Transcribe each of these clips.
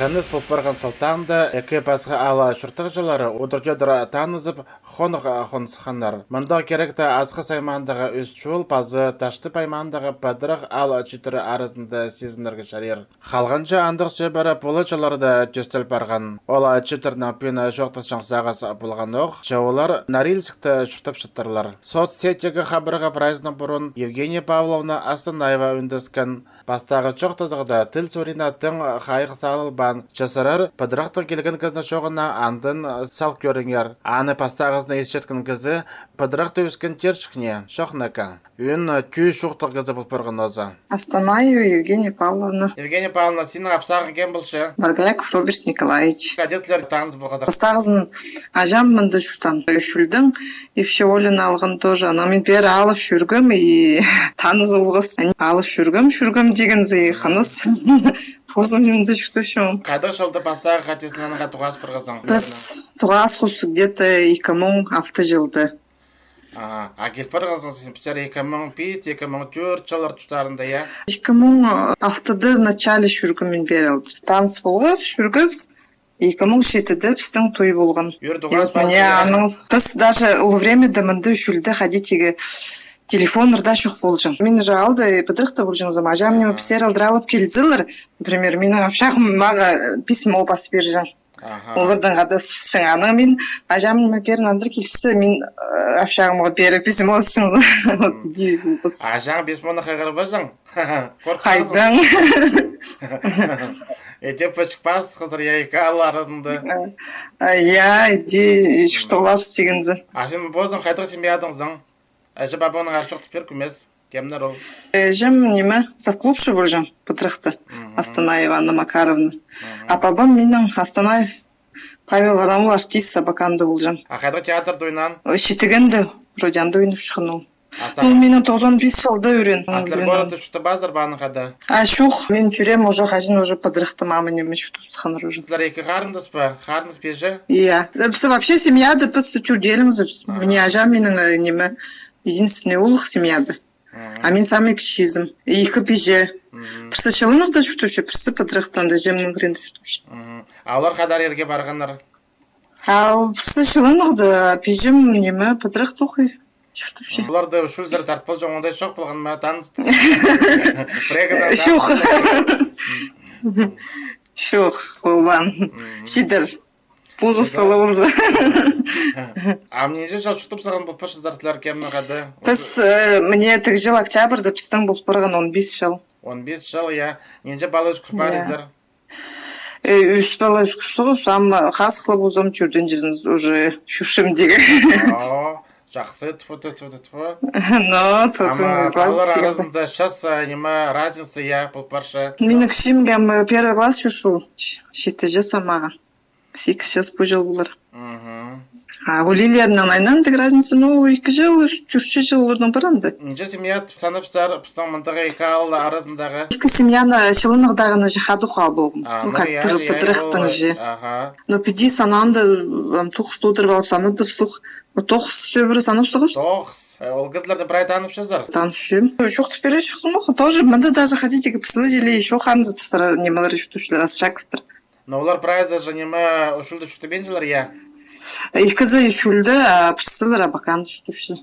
Таныс попарған салтанда эке пасха ала шуртық жылары удыржадыра танызып хонық хонсханар. Мында керекті азқы саймандағы үз чул пазы ташты паймандағы падырық ала читыры арызында сезініргі шарер. Халғанча андық сөбәрі полычаларда төстіл барған. Ола читырна пена жоқты шаңсағас болған оқ, жауылар Норильскті шүтіп шыттырлар. Соцсетегі хабырға прайзның бұрын Евгения Павловна Астанаева үндіскен бастағы жоқтызығда тіл сөрина тың қайық салылбан жасарар падырақтың келген кізні шоғына андын сал көріңер. Аны пастағызны есшеткен кізі падырақты өскен тершікне шоқнакан. Үн күй шуқтық кізі бұл përгін озы. Астанаева Евгения Павловна. Евгения Павловна, сенің апсағын кем бұлшы? Маргаяков Роберт Николаевич. Кадетлер таныз бұл қадыр. Пастағызын ажам мынды шуштан үшілдің. Евше Олин алғын тоже. Ана мен бері алып жүргім и таныз ұлғыз. Алып жүргім деген зей қаныз. Позым мынды шуштушым. Қайда жылды пастағы қатесінен туғас бірғызың? Біз туғас құсы где-то 2006 жылды. Келіп бірғызың сен пісер 2005-2004 жылыр тұтарында, я? 2006-ды в начале жүргімен бері алды. Таныс болып, жүргіпс. 2007-ді біздің той болған. Біз даже ол времеде мынды үшілді ходитеге телефон ырда шуқ болжың. Мен жалды пыдырықты болжыңызым. Ажам неме пісер алдыралып келзілір. Например, менің апшағым маға письмо басып бержің. Олардан қадас шыңаны мен ажам неме берін андыр келсі мен апшағымға бері письмо шыңызым. Ажам письмоны қайғыр бөзің? Қайдың. Эти пашпас қызыр яйка аларынды. Я, иди, штолап стегінді. Сен бозың қайдық семьядыңызың? Әжі бабының аршоқты пер күмес. Кемнер ол? Жем неме, завклубшы болжам, пытрықты. Астанаева Анна Макаровна. А бабам менің Астанаев Павел Варамыл артист сабаканды болжам. Қайдық театрды ойнан? Шетігінді, Родянды ойнып шығыну. Менің 95 жылда үйрен. Атлар бороты шуты базар баны қада? Шух, мен түрем уже хажин уже подрыхты мамы неме шутып сханыр уже. Атлар екі қарындыз ба? Қарындыз пежі? Иә. Біз вообще семьяды біз түрделіміз. Мне ажам менің неме единственный улық семьяды. А мен самый кішізім. Екі пеже. Пірсі шылынықта шутушы, пірсі подрыхтанды жемнің кіренді шутушы. Олар қадар ерге барғанар? Пірсі шылынықды пежем неме подрыхт оқи. Бұларды шүлдер тартпыл жоң, ондай шоқ болған ма таныс? Шоқ. Шоқ, болған. Шидір. Бұзу салауымызы. Неше жау шықтып саған бұл пашыздар кемні қады? Біз, мне тік жыл октябрьді біздің бұл бұрған 15 жыл. 15 жыл, я. Неше балы өз күрпарыздар? Үш балы өз күрсіғып, сам қас қылып өзім жүрден жезіңіз уже шүшім деген. Жақсы, тфу-тфу-тфу-тфу. Но, алар арасында шас неме разница, я бұл парша. Мені кішімгем первый класс шушу. Шеті же самаға. 8 жас бұл жыл болар. Олилерінің айнан тік разница, ну, 2 жыл, 3 жыл орның баранды. Неше семьят саныпстар, пістің мұнтығы 2 ал арасындағы? 2 семьяны шылынығдағыны же хаду қал болғым. Ну, как пыдырықтың же. Но пиди сананды, тұқыс тұдырып алып санады сұқ. Тоқыс сөбірі санып сұғыпс? Тоқыс. Ол кізлерді бірай танып шызыр? Танып шым. Шоқты пере шықсын мұқы. Тоже мінді даже хотите пісілі желе еще қанызы тұстары немалары жүтушілер асшаковтыр. Но олар прайзы же неме үшілді жүтті бен жылар, я? Екізі үшілді, пісілер абаканды жүтуші.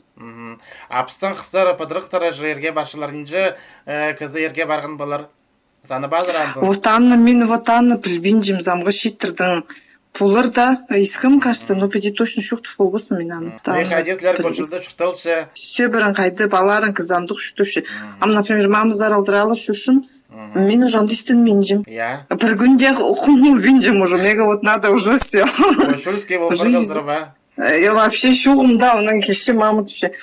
Апыстың қыстары, падырықтары же ерге баршылар, нже кізі ерге барғын болар? Саны базыр андың? Мен ватанны пілбен жемзамғы шеттірдің. Пулар да, искам кажется, но педи точно шуқтып болбысы мен аны. Қайдетлер көшілді шуқтылшы? Сөбірін қайды, баларын қызандық шуқтыпшы. Например, мамызар алдыралып шушым, мен уже андыстын менжім. Бір күнде құмыл бенжім уже, мега вот надо уже все. Шульский бол бір жылдыр ба? Я вообще шуғымда, оның кеші мамы түпше.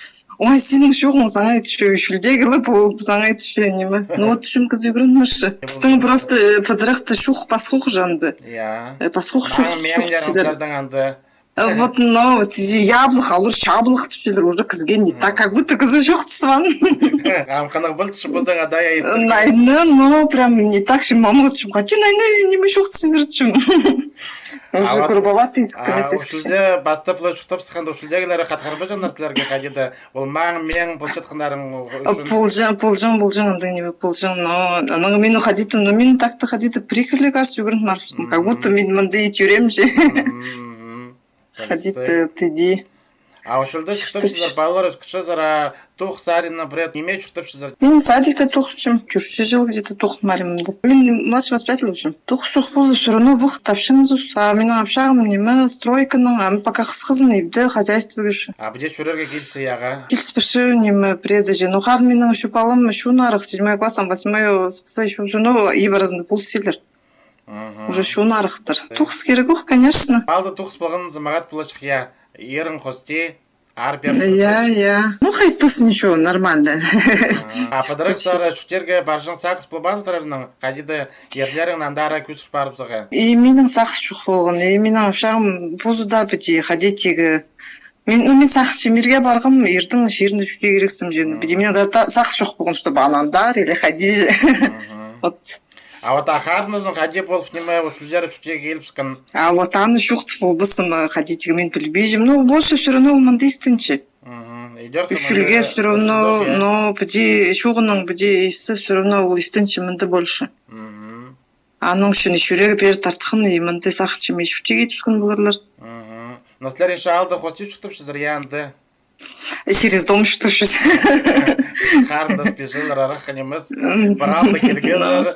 Ой, сенің шуғың саңай түші, үшілдегілі болып саңай түші, неме? Ну вот түшім кіз үйгірінміші. Біздің просто подырықты шуқ пасқуқ жанды. Пасқуқ шуқ сидір. Вот, но вот яблок, а лучше яблок тушилер уже кызге не так, как будто кызы жоқ тсван. Амканак был шибуздан адая есть. Найны, но прям не так, что мама вот хочу найны не мы жоқ тсван чем. Уже грубоватый комиссия. Ушулде бастаплы шуктап сханда ушулдегилер каткарбы жаннартыларга кадида. Ол маң мен болчаткандарың. Полжан, анда не полжан, но она мину ходит, но мину так-то ходит, приехали, кажется, югран маршрутом, как будто мин манды тюрем же. Ходит, иди. А ушулде шуктапсыздар балалар өткүчөзара тух сарина бред неме шуктапсыздар. Мен садикте тухчым, чурчы жыл где-то тухмаримды. Мен младший воспитатель учим. Тух шухпузы все равно выход тапшынзус, а менің апшағым неме стройканың, а пока қысқызын ебді хозяйство біші. А бде чурерге келсе яға? Келіспіші неме предажи. Ну хар менің еще палым, еще нарық, 7 классом, 8 қыса еще ну ебаразында пул силер. Уже еще нарықтыр. Тухс керегух, конечно. Алды тухс болғанын замағат пулачық я. Ерін қости, арбер. Я. Ну, хоть пусть ничего, нормально. А подарықтары шүктерге баржың сақыс болбаны тұрарының, қадиді ерлерің андара көшіп барып зығы. И менің сақыс шуқ болған, и менің апшағым бузуда біте, қадеттегі. Мен сақыс шемерге барғым, ердің шерінде шүте керексім жені. Біде менің сақыс шуқ болған, что банандар или ходи. Вот. А вот ахарнызың қаде болып неме ушулдері шүте келіпскен. А вот аны шуқты болбысым қадеттегі мен білбейжім. Ну, больше все равно олманды істінші. Үшілге все равно, но біде шуғының біде есі все равно ол істінші мінді больше. Аның үшін үшірегі бері тартқын, и мінді сақытшы мен шүте кетіпскен боларлар. Наслер еші алды қости шықтыпшыздар, янды. Через дом шутушуз. Қарында спешилер арық неміз баралды келгелер,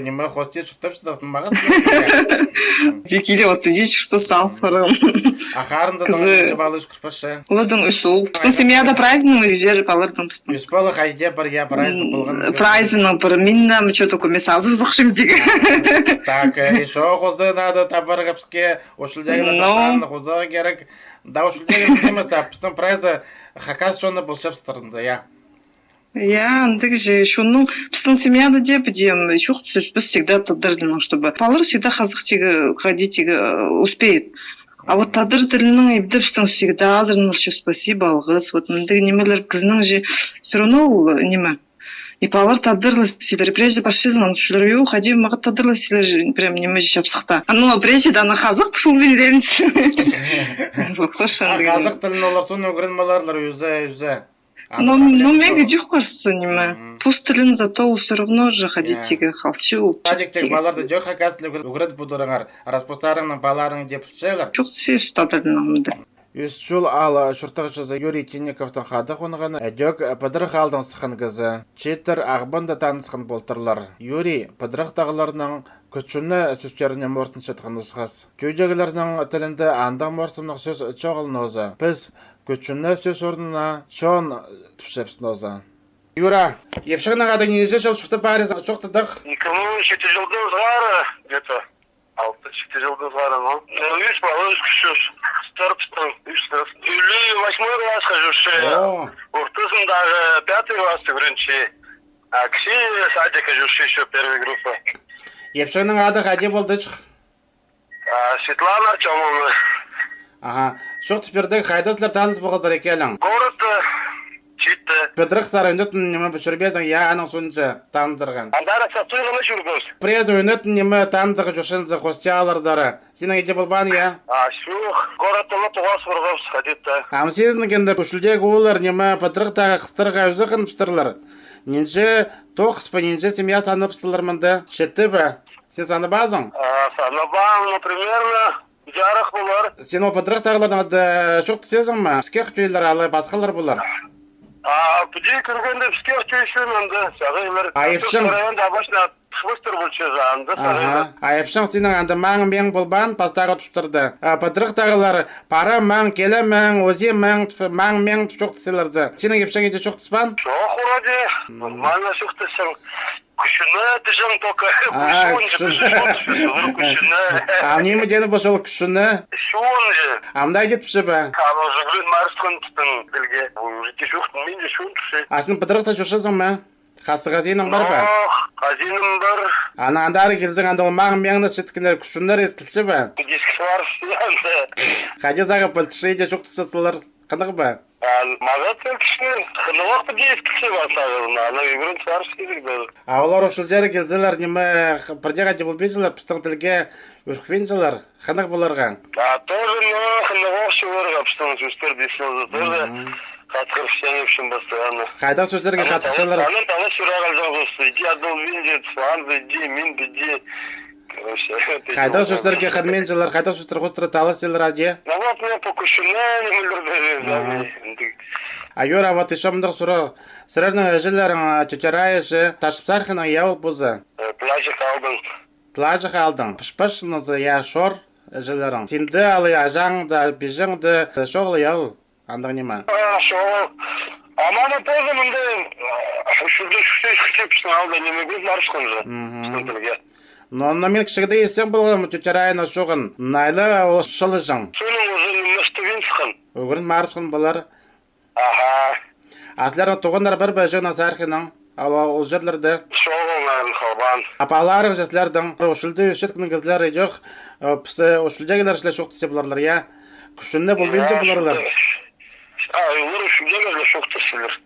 неме хости шықтыпшыздар, мағыз. Декеле вот идешь, что сал фарам. А қарында дұңыз жабалы үш күшпашы. Оладың үсул. Пыстың семьяда праздник үйдері балырдың пыстың. Үспалы қайде бір я праздник болған. Праздник бір минна, что только мен сазы зақшым деген. Так, еще қозы надо табарға піске, ошылдегі дастаны қозыға керек. Да ошылдегі немес, пыстың праздник хакас шоны бұлшапстырында, я. Я, андык же, шуның пыстың семьяда деп, дем, шух біз всегда тадырдың, чтобы балыр всегда қазық тегі, ходить тегі успеет. А вот тадыр тілінің ебді пыстың всегда азырын ұлшы спасибо, алғыз. Вот міндігі немелер кізінің же все равно неме. И балыр тадырлы силер, прежде пашизм, он шулер, ю, ходи, мағыт тадырлы силер, прям неме же шапсықта. А ну, прежде да на қазық тұфыл бейдерінші. Қазық тілін олар соны өгірін баларлар, үзе. Ну, мега дюх кажется, неме. Пусть тілін зато все равно же ходить тегі халчу. Садиктегі баларды дюх хакасын өгірді бұдырыңар, распустарыңның баларың деп шелер. Чуқ сев стадырныңды. Үс жыл ал шұртығышызы Юрий Тинниковтың қады қонығаны әдек пыдырық алдың сықын кізі. Четір ағбында танысқын болтырлар. Юрий пыдырық тағыларының күтшіні сөзтеріне мортын шетқын ұсқас. Күйдегілерінің тілінде андың мортынық сөз чоғылын өзі. Біз күтшіні сөз орнына чон түпшепсін өзі. Юра, епшігінің ады неже жыл шықты барыз жоқтыдық? 2007 жылдың ғары, где-то 6-7 жылдың ғары, но. Үш балы үш күшіш. Старпстың үштің. Үйлі 8 классқа жүрші. Ортысындағы 5 классы бірінші. А кіші садика жүрші еще первый группа. Епшігінің ады қаде болды шық? Светлана Чамовна. Ага. Шоқ түпердегі қайдасылар таныс бұғыздар екелің? Город Читті. Петрық сары өнетін немі бүшірбезің я аның сонынша таныстырған. Андара сатуйланы жүргіз. През өнетін немі таныстығы жүршінзі қости алырдары. Сенің еде болбан, я? Шуқ. Городтыны туғас бұрғыз қадетті. Амсезінің кенді бүшілдегі олар немі петрықтағы қыстырға өзі қыныпстырлар. Ненже тоқыспы, ненже семья саныпстылар мұнды. Шетті бі? Сен саныбазың? Саныбам, например, жарық болар. Сен ол петрықтағылардың ады шоқты сезің ма? Біске құтуйлар алы басқалар болар. Бұде көргенде біске өтейшін онды, сағайлар. Айыпшың. Районда обычно швыстыр бұлшы жанды сағайлар. Айыпшың сенің анды маң мен болбан пастағы тұптырды. Пыдырықтағылар пара маң, келі маң, озе маң мен шоқты селерді. Сенің епшің ете шоқтыспан? Шоқ ұраде, нормально шоқтысың. Күшіні дежің тоқа. Күшіні. Немі дені бұл жол күшіні? Шуын же. Амдай кетпіші бі? Аны жүгірін марыстың тұтын білге. Жеке шоқтың мен де шуын түші. Сен пыдырықта жүршізің ме? Хасы газиның бар ба? Газиным бар. Ана андары келсең анда маңын меңнес жеткендер күшүннөр естилчи ба? Диск бар. Хажазага пылтышы же жуктысылар. Кандык ба? Магазин кишинин кылык диск басагына, ана игрен чарш керек. Алар ошол жерге келселер, неме бирдеге жибылбыжылар, пыстык тилге өркүнжүлөр. Кандык буларга? Тоже кылык шулар апстан жүстөр диск тоже. Катырышчан үшін бастағаны. Қайда сөздерге қатысшылар? Анын тала сүрағал жағысы. Иди адыл винжет, сланды, иди, мин, иди. Қайда сөздерге қырменжілер, қайда сөздер құттыры талысылар аде? Вот мен покушуна немелерді. Айора, вот еще мындық сұра. Сырырның өжілерің тетярайышы ташыпсархына яул бұзы? Плажық алдың. Плажық алдың. Пышпышынызы я шор өжілерің. Синді алы ажаңды, бежіңді шоғылы яул. Андық нема? Шоғыл. Аманы позы мұнды шүрді шүрді алды немегіз маршқын жа. Но мен кішігіде есен болғым тетярайына шоғын. Найлы ол шылы жың. Соның өзін мұстывин сықын. Өгірін маршқын болар. Аха. Атларың туғындар бір бәжігін асархының. Ол жерлерді. Шоғыларын қалбан. Апаларың жеслердің. Ошылды үшеткінің кізлері жоқ. Ошылды келер шілі шоқтысы бұларлар, я. Күшінне бұл бейінше бұларлар. Олар үшінде келер шоқтысылар.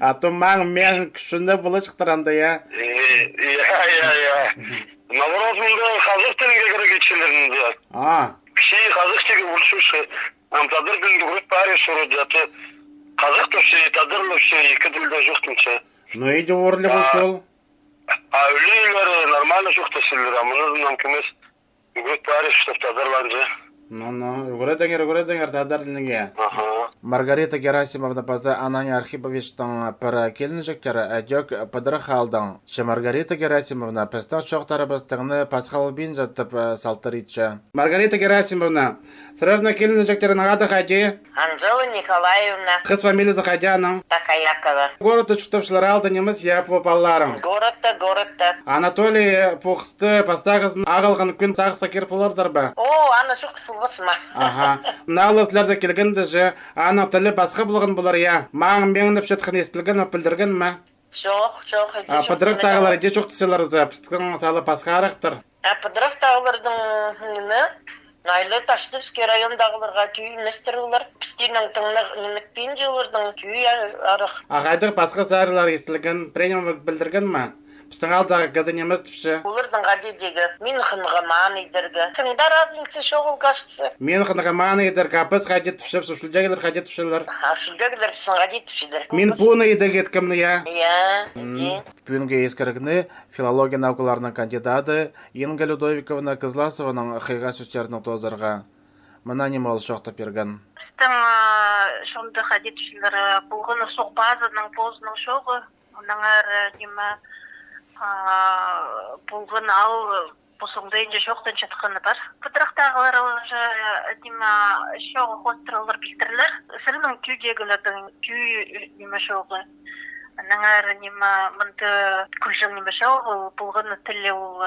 Атым маң мен күшінне бұлы шықтыранда, я. Наоборот, мұнда қазық тілінге кірі кетшілерінде. Кіші қазық тегі ұршушы. Амтадыр білінгі бұрып бәрі сұру дәті. Қазық тұшы, тадырлы ұшы, екі тілді жоқтынша. Ну, еді орлы болсыл? Өлі нормально жоқтысылыр, амынызынан кімес бұрып бәрі сұстап тадырланжы. Үгіредіңер тадарлыныңе. Маргарита Герасимовна базы Анания Архиповичтың пір келінжіктері әдек пыдырық алдың. Ше Маргарита Герасимовна пістің шоқтары бастығыны пасқал бейін жаттып салтыр етші. Маргарита Герасимовна, сұрарына келінжіктерін ағады қайде? Анжела Николаевна. Қыз фамилиясы қайде аның? Такаякова. Городты чүктіпшілер алды неміз я попаларың. Городта. Анатолий Пухсты пастағызын ағылған күн сағыса керпілердір бі? Ана жоқ сұлбысыма. Налы сілерді келгенді же, ана тілі басқа болған болар, я. Мағын меңініп шетқын естілген, өпілдірген ма? Жоқ. Пыдырық тағылар, еде жоқ тіселер зі, пістіқін салы басқа арықтыр. Пыдырық тағылардың немі? Найлы Таштыбский райондағыларға күй містірілер. Пістенің тыңлық немекпен жылырдың күй арық. Ағайдық басқа сарылар естілген, премиум білдірген ма? Пістің алдағы газы неміз түпші? Олардың ғадедегі мен қынға маң едергі. Тыңдар азыңсы шоғыл қашқысы. Мен қынға маң едергі, апыз ғадет түпшіп, сұшылдегілер ғадет түпшілер. Сұшылдегілер пістің ғадет түпшілер. Мен пуыны едергі еткімні, я? Я. Бүгінгі ескірігіні филология наукаларының кандидаты Инга Людовиковна Кызласованың қиға сөздерінің тозырға. Мұна неме ол шоқты берген? Пістің шонды ғадет түпшілері бұлғыны соқ базының позының шоғы. Оныңар неме бұлғын ал бұсыңдайынша шоқтан жатқаны бар. Пыдырықтағылар олжы неме шоғы қостырылыр білдірілер. Сірінің күйдегілердің күй неме шоғы. Наңар неме мұнды күлжің неме шоғы бұлғыны тілі ол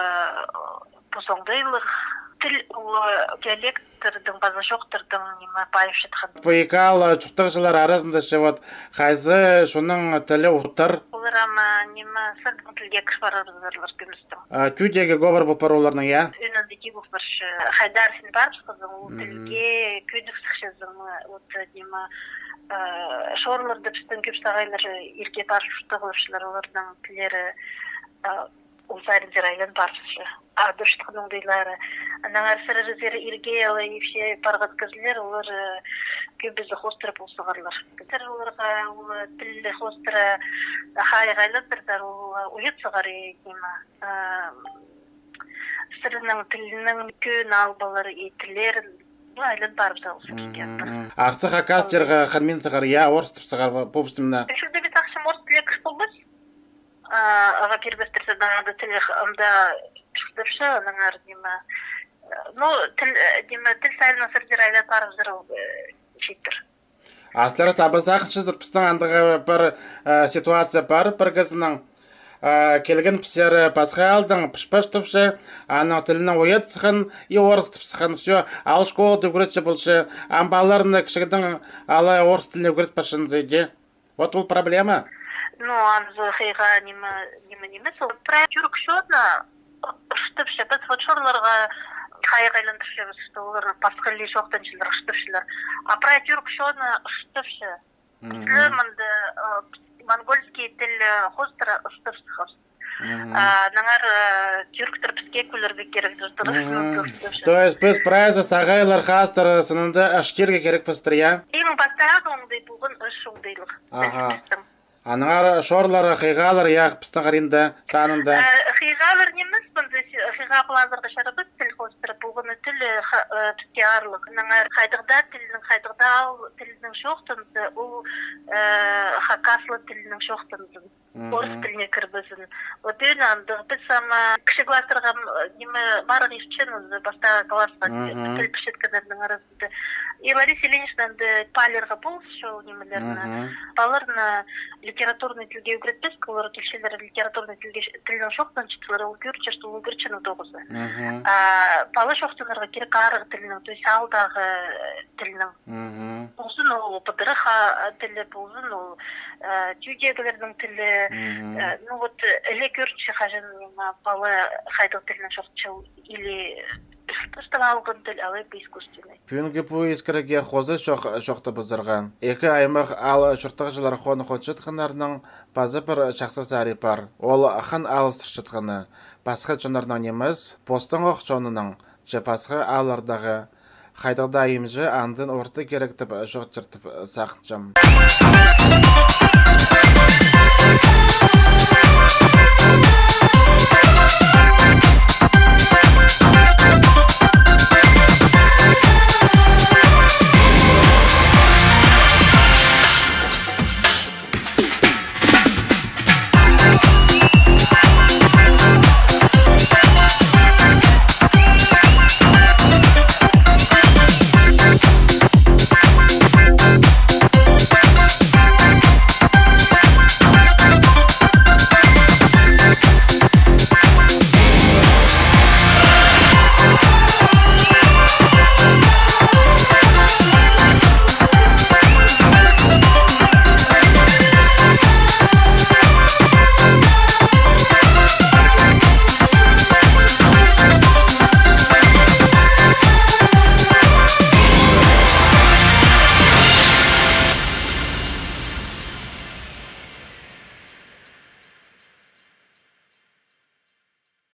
бұсыңдайлық. Тіл ол диалектордың база шоқтырдың неме байып жатқан. Пойкал чуқтық жылар арасында шеват қайзы шуның тілі ұттыр. Оларама неме сырдың тілге кішбарарызырлар көмістің. Күйдегі говор бұл пароларының, я? Өніндегі бұл бірші Хайдар сен барып қызың, ол тілге көйдік сықшызың, от неме шорларды пістің көпстағайлар ерке барып жұқтығылышылар олардың тілері ұлзарынзер айлан баршышы. Дұрштықын оңдайлары. Наңар сырырызері иргеялы ефше барғат кізілер, олар көбізі хостыры болсығарлар. Кітер оларға тілі хостыры қайғайлыдырдар, ол ұйыт сығары ема. Сырының тілінің көн албалары етілер, айлан барып сағылсын кейкендір. Арсық ақас жерға қанмен сығар, я, орыстып сығар, попсымна? Шүлді бет ақшым орыс тіле күш болбыз. Аға пербестерсе даңады тілі ымда шықтыршы, наңар неме. Ну, тіл сайылына сырдер айлан барып зырыл шеттір. Аслары сабыз ақыншызыр пістің андығы бір ситуация бар, бір кізінің келген пісері пасқа алдың, пішпаш түпші, аның тілінің ойет сықын, и орыс түпсіқын, все, ал школды үгіретші болшы, амбаларыны кішігдің алы орыс тіліне үгірет башын зайде. Вот ол проблема. Ну, анзы хыйга неме сол проектюрк шотна штыпшы біз вот шорларға хайгайландырышыбыз, что олар пасхалли шоқтанчылар штыпшылар. А проектюрк шотна штыпшы. Слыманды монгольский тіл хостера штыпшыхыз. Наңар тюрктер бізге күлерге керек дұрыс. То есть біз прайзы сағайлар хастыр сынынды ашкерге керек пістір, я? Ең бастағы оңдай болған үш оңдайлық. Аныңар шорлары, хигалар, яқ пістің қаринды, санында? Хигалар неміз, бұнды хиға плазырға шарабыз тіл хостыры болғаны тіл піске арлық. Наңар қайдығда тілінің шоқтынды, ол хакаслы тілінің шоқтынды. Орыс тіліне кірбізін. Вот өйнанды, біз сама кіші кластырға барық ешченізді бастағы классқа тіл пішеткілердің арасында. И Лариса Ильиничнанды палерға болсы шоу немелеріні. Баларына литературный тілге үгретпес, олар тілшелері литературный тілдің шоқтан чытлары үлгірчі, что үлгірчіні тоғызы. Палы шоқтанарға керек арғы тілінің, то есть алдағы тілінің. Болсын ол подырыха тілі, болсын ол түйдегілердің тілі. Ну вот, әлі көрчі қажын палы қайдық тілінің шоқтчыл или алғын тіл, алай бұл искусственный. Пүйінгі бұл ескіріге қозы шоқты бұздырған. Екі аймақ ал шұрттық жылар қоны қоншытқынарының базы бір шақсы сәрі бар. Ол қан алыстық шытқыны. Басқы чонарның неміз, постың оқ чонының, жапасқы алардағы. Қайдықда емжі андын орты керектіп жоқтыртып сақынчым.